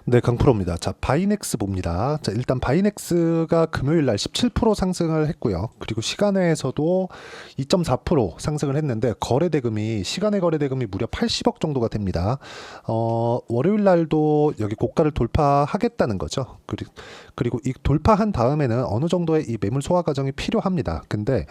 네, 강프로입니다. 자, 바이넥스 봅니다. 자, 일단 바이넥스가 금요일 날 17% 상승을 했고요. 그리고 시간외에서도 2.4% 상승을 했는데 시간외 거래 대금이 무려 80억 정도가 됩니다. 월요일 날도 여기 고가를 돌파하겠다는 거죠. 그리고 이 돌파한 다음에는 어느 정도의 이 매물 소화 과정이 필요합니다. 근데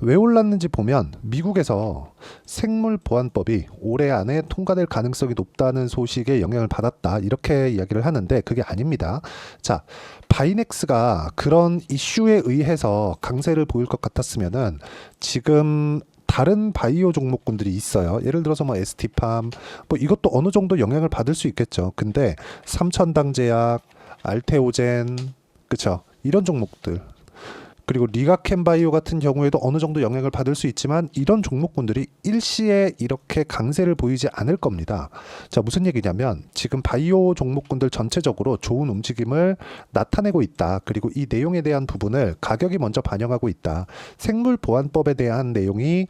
왜 올랐는지 보면 미국에서 생물 보안법이 올해 안에 통과될 가능성이 높다는 소식에 영향을 받았다. 이렇게 이야기를 하는데 그게 아닙니다. 자, 바이넥스가 그런 이슈에 의해서 강세를 보일 것 같았으면은 지금 다른 바이오 종목군들이 있어요. 예를 들어서 뭐 ST팜, 뭐 이것도 어느 정도 영향을 받을 수 있겠죠. 근데 삼천당제약, 알테오젠, 그쵸? 이런 종목들. 그리고 리가켄바이오 같은 경우에도 어느 정도 영향을 받을 수 있지만 이런 종목군들이 일시에 이렇게 강세를 보이지 않을 겁니다. 자, 무슨 얘기냐면 지금 바이오 종목군들 전체적으로 좋은 움직임을 나타내고 있다. 그리고 이 내용에 대한 부분을 가격이 먼저 반영하고 있다. 생물보안법에 대한 내용이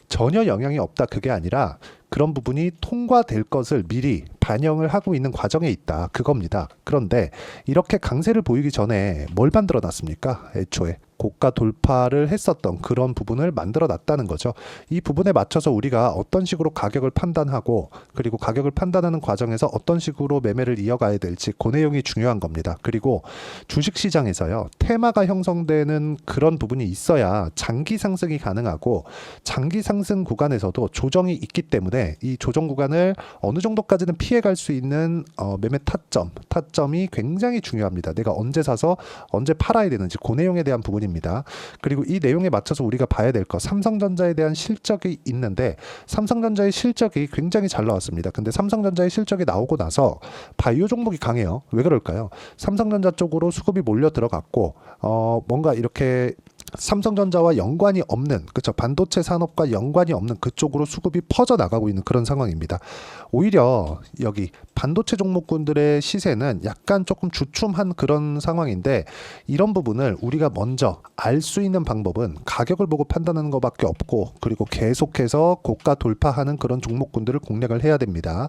전혀 영향이 없다. 그게 아니라 그런 부분이 통과될 것을 미리 반영을 하고 있는 과정에 있다. 그겁니다. 그런데 이렇게 강세를 보이기 전에 뭘 만들어 놨습니까? 애초에 고가 돌파를 했었던 그런 부분을 만들어 놨다는 거죠. 이 부분에 맞춰서 우리가 어떤 식으로 가격을 판단하고 그리고 가격을 판단하는 과정에서 어떤 식으로 매매를 이어가야 될지 그 내용이 중요한 겁니다. 그리고 주식시장에서요. 테마가 형성되는 그런 부분이 있어야 장기 상승이 가능하고 장기 상승 구간에서도 조정이 있기 때문에 이 조정 구간을 어느 정도까지는 피해갈 수 있는 매매 타점이 굉장히 중요합니다. 내가 언제 사서 언제 팔아야 되는지 그 내용에 대한 부분입니다. 그리고 이 내용에 맞춰서 우리가 봐야 될 것, 삼성전자에 대한 실적이 있는데 삼성전자의 실적이 굉장히 잘 나왔습니다. 근데 삼성전자의 실적이 나오고 나서 바이오 종목이 강해요. 왜 그럴까요? 삼성전자 쪽으로 수급이 몰려 들어갔고 뭔가 이렇게 삼성전자와 연관이 없는, 그쵸, 반도체 산업과 연관이 없는 그쪽으로 수급이 퍼져 나가고 있는 그런 상황입니다. 오히려 여기 반도체 종목군들의 시세는 약간 조금 주춤한 그런 상황인데 이런 부분을 우리가 먼저 알 수 있는 방법은 가격을 보고 판단하는 것밖에 없고 그리고 계속해서 고가 돌파하는 그런 종목군들을 공략을 해야 됩니다.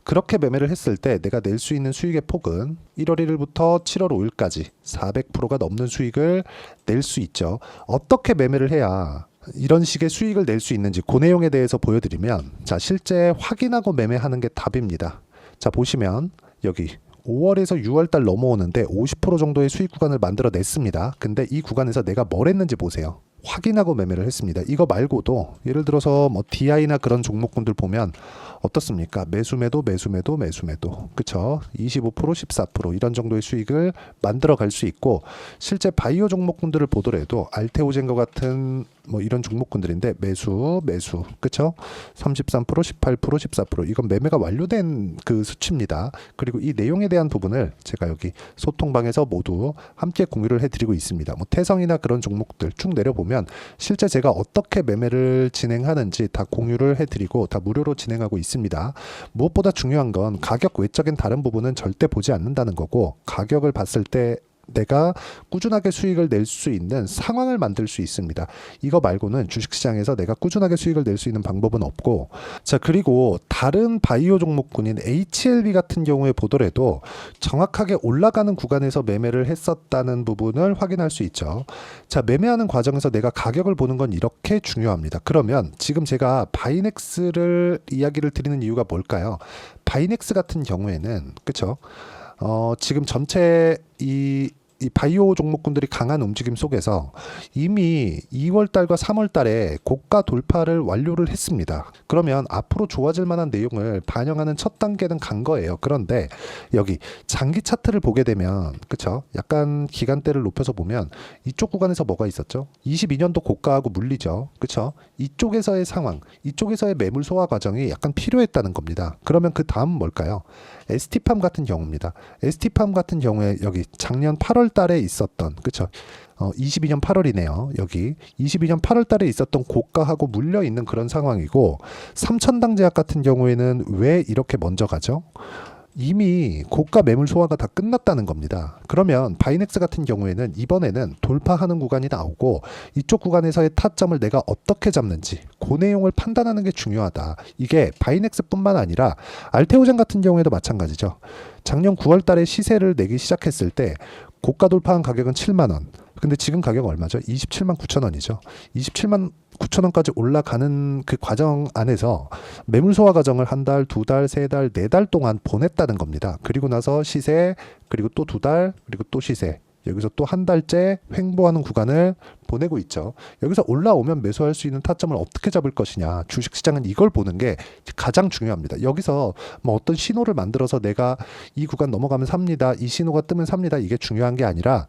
그렇게 매매를 했을 때 내가 낼 수 있는 수익의 폭은 1월 1일부터 7월 5일까지 400%가 넘는 수익을 낼 수 있죠. 어떻게 매매를 해야 이런 식의 수익을 낼 수 있는지 그 내용에 대해서 보여드리면, 자, 실제 확인하고 매매하는 게 답입니다. 자, 보시면 여기 5월에서 6월 달 넘어오는데 50% 정도의 수익 구간을 만들어 냈습니다. 근데 이 구간에서 내가 뭘 했는지 보세요. 확인하고 매매를 했습니다. 이거 말고도 예를 들어서 뭐 DI나 그런 종목군들 보면 어떻습니까? 매수매도 그쵸? 25% 14% 이런 정도의 수익을 만들어 갈 수 있고 실제 바이오 종목군들을 보더라도 알테오젠과 같은 뭐 이런 종목군들인데 매수 그쵸? 33% 18% 14% 이건 매매가 완료된 그 수치입니다. 그리고 이 내용에 대한 부분을 제가 여기 소통방에서 모두 함께 공유를 해드리고 있습니다. 뭐 태성이나 그런 종목들 쭉 내려보면 실제 제가 어떻게 매매를 진행하는지 다 공유를 해드리고 다 무료로 진행하고 있습니다. 무엇보다 중요한 건 가격 외적인 다른 부분은 절대 보지 않는다는 거고 가격을 봤을 때 내가 꾸준하게 수익을 낼 수 있는 상황을 만들 수 있습니다. 이거 말고는 주식시장에서 내가 꾸준하게 수익을 낼 수 있는 방법은 없고, 자, 그리고 다른 바이오 종목군인 HLB 같은 경우에 보더라도 정확하게 올라가는 구간에서 매매를 했었다는 부분을 확인할 수 있죠. 자, 매매하는 과정에서 내가 가격을 보는 건 이렇게 중요합니다. 그러면 지금 제가 바이넥스를 이야기를 드리는 이유가 뭘까요? 바이넥스 같은 경우에는 그쵸? 지금 전체 이 바이오 종목군들이 강한 움직임 속에서 이미 2월 달과 3월 달에 고가 돌파를 완료를 했습니다. 그러면 앞으로 좋아질 만한 내용을 반영하는 첫 단계는 간 거예요. 그런데 여기 장기 차트를 보게 되면 그쵸? 약간 기간대를 높여서 보면 이쪽 구간에서 뭐가 있었죠? 22년도 고가하고 물리죠. 그쵸? 이쪽에서의 상황, 이쪽에서의 매물 소화 과정이 약간 필요했다는 겁니다. 그러면 그 다음 뭘까요? ST팜 같은 경우입니다. ST팜 같은 경우에 여기 작년 8월 달에 있었던 그쵸? 22년 8월이네요. 여기 22년 8월 달에 있었던 고가하고 물려 있는 그런 상황이고 삼천당제약 같은 경우에는 왜 이렇게 먼저 가죠? 이미 고가 매물 소화가 다 끝났다는 겁니다. 그러면 바이넥스 같은 경우에는 이번에는 돌파하는 구간이 나오고 이쪽 구간에서의 타점을 내가 어떻게 잡는지 그 내용을 판단하는 게 중요하다. 이게 바이넥스뿐만 아니라 알테오젠 같은 경우에도 마찬가지죠. 작년 9월 달에 시세를 내기 시작했을 때 고가 돌파한 가격은 7만 원. 근데 지금 가격 얼마죠? 27만 9천 원이죠. 27만 9천 원까지 올라가는 그 과정 안에서 매물 소화 과정을 한 달, 두 달, 세 달, 네 달 동안 보냈다는 겁니다. 그리고 나서 시세, 그리고 또 두 달, 그리고 또 시세. 여기서 또 한 달째 횡보하는 구간을 보내고 있죠. 여기서 올라오면 매수할 수 있는 타점을 어떻게 잡을 것이냐. 주식시장은 이걸 보는 게 가장 중요합니다. 여기서 뭐 어떤 신호를 만들어서 내가 이 구간 넘어가면 삽니다. 이 신호가 뜨면 삽니다. 이게 중요한 게 아니라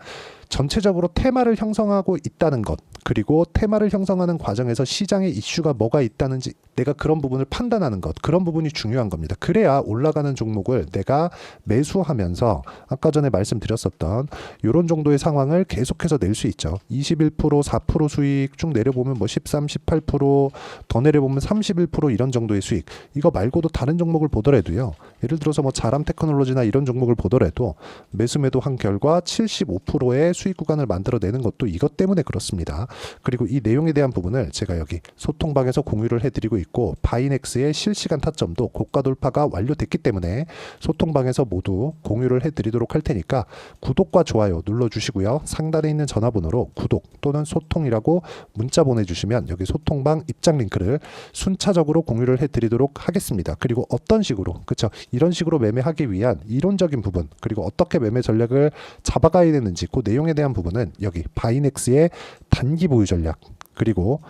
전체적으로 테마를 형성하고 있다는 것, 그리고 테마를 형성하는 과정에서 시장에 이슈가 뭐가 있다는지 내가 그런 부분을 판단하는 것, 그런 부분이 중요한 겁니다. 그래야 올라가는 종목을 내가 매수하면서 아까 전에 말씀드렸었던 이런 정도의 상황을 계속해서 낼 수 있죠. 21%, 4% 수익 쭉 내려보면 뭐 13, 18%더 내려보면 31% 이런 정도의 수익. 이거 말고도 다른 종목을 보더라도요. 예를 들어서 뭐 자람 테크놀로지나 이런 종목을 보더라도 매수 매도한 결과 75%의 수익 구간을 만들어내는 것도 이것 때문에 그렇습니다. 그리고 이 내용에 대한 부분을 제가 여기 소통방에서 공유를 해드리고 있고 바이넥스의 실시간 타점도 고가 돌파가 완료됐기 때문에 소통방에서 모두 공유를 해드리도록 할 테니까 구독과 좋아요 눌러주시고요. 상단에 있는 전화번호로 구독 또는 소통이라고 문자 보내주시면 여기 소통방 입장 링크를 순차적으로 공유를 해드리도록 하겠습니다. 그리고 어떤 식으로 그렇죠? 이런 식으로 매매하기 위한 이론적인 부분 그리고 어떻게 매매 전략을 잡아가야 되는지 그 내용에 대한 부분은 여기 바이넥스의 단기 보유 전략 그리고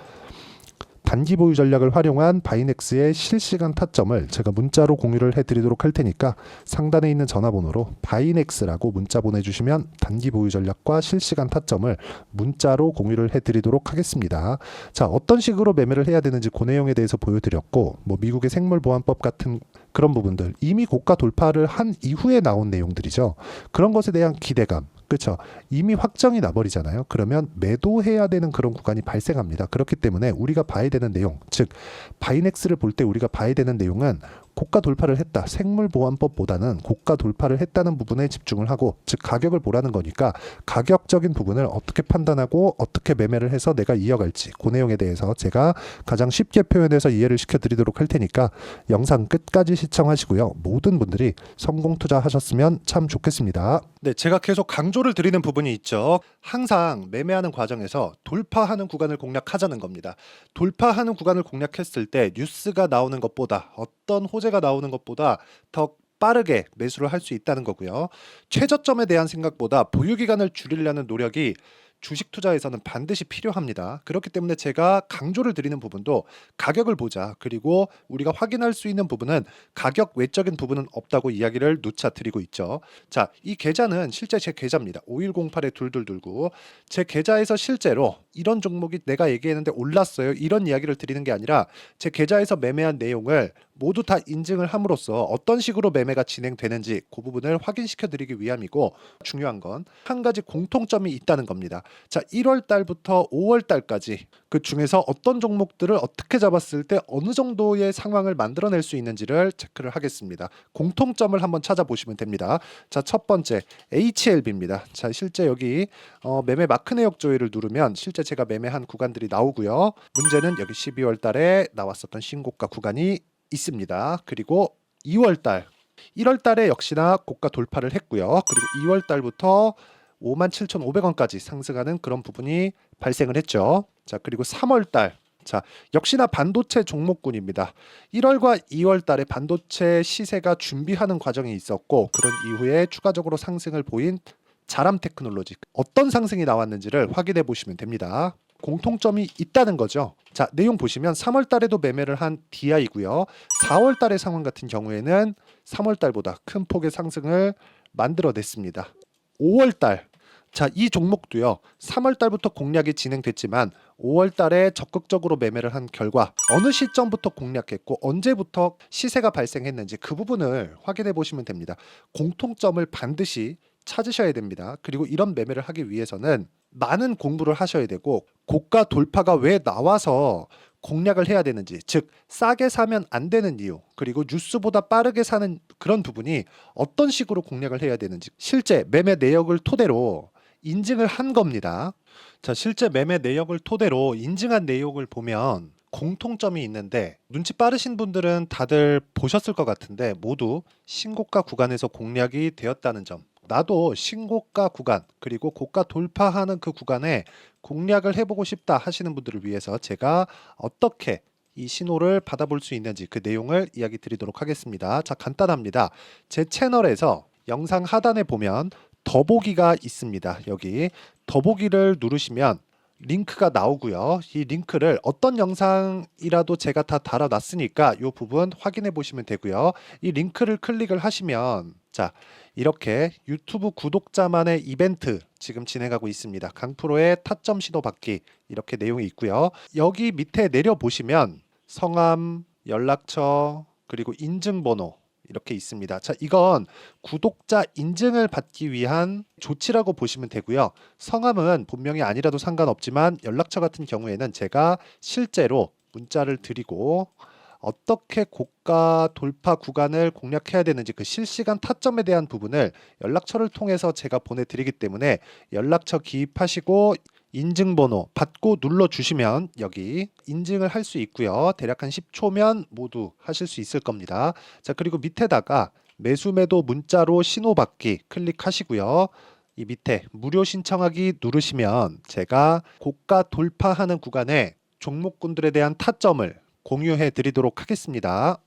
단기 보유 전략을 활용한 바이넥스의 실시간 타점을 제가 문자로 공유를 해드리도록 할 테니까 상단에 있는 전화번호로 바이넥스라고 문자 보내주시면 단기 보유 전략과 실시간 타점을 문자로 공유를 해드리도록 하겠습니다. 자, 어떤 식으로 매매를 해야 되는지 그 내용에 대해서 보여드렸고 뭐 미국의 생물보안법 같은 그런 부분들 이미 고가 돌파를 한 이후에 나온 내용들이죠. 그런 것에 대한 기대감 그렇죠. 이미 확정이 나버리잖아요. 그러면 매도해야 되는 그런 구간이 발생합니다. 그렇기 때문에 우리가 봐야 되는 내용, 즉 바이넥스를 볼 때 우리가 봐야 되는 내용은 고가 돌파를 했다. 생물보안법보다는 고가 돌파를 했다는 부분에 집중을 하고 즉 가격을 보라는 거니까 가격적인 부분을 어떻게 판단하고 어떻게 매매를 해서 내가 이어갈지 그 내용에 대해서 제가 가장 쉽게 표현해서 이해를 시켜드리도록 할 테니까 영상 끝까지 시청하시고요. 모든 분들이 성공 투자하셨으면 참 좋겠습니다. 네, 제가 계속 강조를 드리는 부분이 있죠. 항상 매매하는 과정에서 돌파하는 구간을 공략하자는 겁니다. 돌파하는 구간을 공략했을 때 뉴스가 나오는 것보다 어떤 호재가 나오는 것보다 더 빠르게 매수를 할 수 있다는 거고요. 최저점에 대한 생각보다 보유 기간을 줄이려는 노력이 주식 투자에서는 반드시 필요합니다. 그렇기 때문에 제가 강조를 드리는 부분도 가격을 보자. 그리고 우리가 확인할 수 있는 부분은 가격 외적인 부분은 없다고 이야기를 누차 드리고 있죠. 자, 이 계좌는 실제 제 계좌입니다. 5108-2229. 제 계좌에서 실제로 이런 종목이 내가 얘기했는데 올랐어요. 이런 이야기를 드리는 게 아니라 제 계좌에서 매매한 내용을 모두 다 인증을 함으로써 어떤 식으로 매매가 진행되는지 그 부분을 확인시켜 드리기 위함이고 중요한 건 한 가지 공통점이 있다는 겁니다. 자, 1월 달부터 5월 달까지 그 중에서 어떤 종목들을 어떻게 잡았을 때 어느 정도의 상황을 만들어낼 수 있는지를 체크를 하겠습니다. 공통점을 한번 찾아보시면 됩니다. 자, 첫 번째 HLB입니다. 자, 실제 여기 매매 마크 내역 조회를 누르면 실제 제가 매매한 구간들이 나오고요. 문제는 여기 12월 달에 나왔었던 신고가 구간이 있습니다. 그리고 2월 달, 1월 달에 역시나 고가 돌파를 했고요. 그리고 2월 달부터 57,500원까지 상승하는 그런 부분이 발생을 했죠. 자, 그리고 3월 달. 자, 역시나 반도체 종목군입니다. 1월과 2월 달에 반도체 시세가 준비하는 과정이 있었고 그런 이후에 추가적으로 상승을 보인 자람 테크놀로지 어떤 상승이 나왔는지를 확인해 보시면 됩니다. 공통점이 있다는 거죠. 자, 내용 보시면 3월 달에도 매매를 한 DI고요. 4월 달의 상황 같은 경우에는 3월 달보다 큰 폭의 상승을 만들어냈습니다. 5월 달. 자, 이 종목도요. 3월 달부터 공략이 진행됐지만 5월 달에 적극적으로 매매를 한 결과 어느 시점부터 공략했고 언제부터 시세가 발생했는지 그 부분을 확인해 보시면 됩니다. 공통점을 반드시 찾으셔야 됩니다. 그리고 이런 매매를 하기 위해서는 많은 공부를 하셔야 되고 고가 돌파가 왜 나와서 공략을 해야 되는지, 즉 싸게 사면 안 되는 이유, 그리고 뉴스보다 빠르게 사는 그런 부분이 어떤 식으로 공략을 해야 되는지 실제 매매 내역을 토대로 인증을 한 겁니다. 자, 실제 매매 내역을 토대로 인증한 내용을 보면 공통점이 있는데, 눈치 빠르신 분들은 다들 보셨을 것 같은데 모두 신고가 구간에서 공략이 되었다는 점. 나도 신고가 구간 그리고 고가 돌파하는 그 구간에 공략을 해보고 싶다 하시는 분들을 위해서 제가 어떻게 이 신호를 받아볼 수 있는지 그 내용을 이야기 드리도록 하겠습니다. 자, 간단합니다. 제 채널에서 영상 하단에 보면 더보기가 있습니다. 여기 더보기를 누르시면 링크가 나오고요. 이 링크를 어떤 영상이라도 제가 다 달아놨으니까 이 부분 확인해 보시면 되고요. 이 링크를 클릭을 하시면 자, 이렇게 유튜브 구독자만의 이벤트 지금 진행하고 있습니다. 강프로의 타점 신호 받기 이렇게 내용이 있고요. 여기 밑에 내려 보시면 성함, 연락처, 그리고 인증번호 이렇게 있습니다. 자, 이건 구독자 인증을 받기 위한 조치라고 보시면 되고요. 성함은 본명이 아니라도 상관없지만 연락처 같은 경우에는 제가 실제로 문자를 드리고 어떻게 고가 돌파 구간을 공략해야 되는지 그 실시간 타점에 대한 부분을 연락처를 통해서 제가 보내드리기 때문에 연락처 기입하시고 인증번호 받고 눌러주시면 여기 인증을 할 수 있고요. 대략 한 10초면 모두 하실 수 있을 겁니다. 자, 그리고 밑에다가 매수매도 문자로 신호받기 클릭하시고요. 이 밑에 무료 신청하기 누르시면 제가 고가 돌파하는 구간에 종목군들에 대한 타점을 공유해 드리도록 하겠습니다.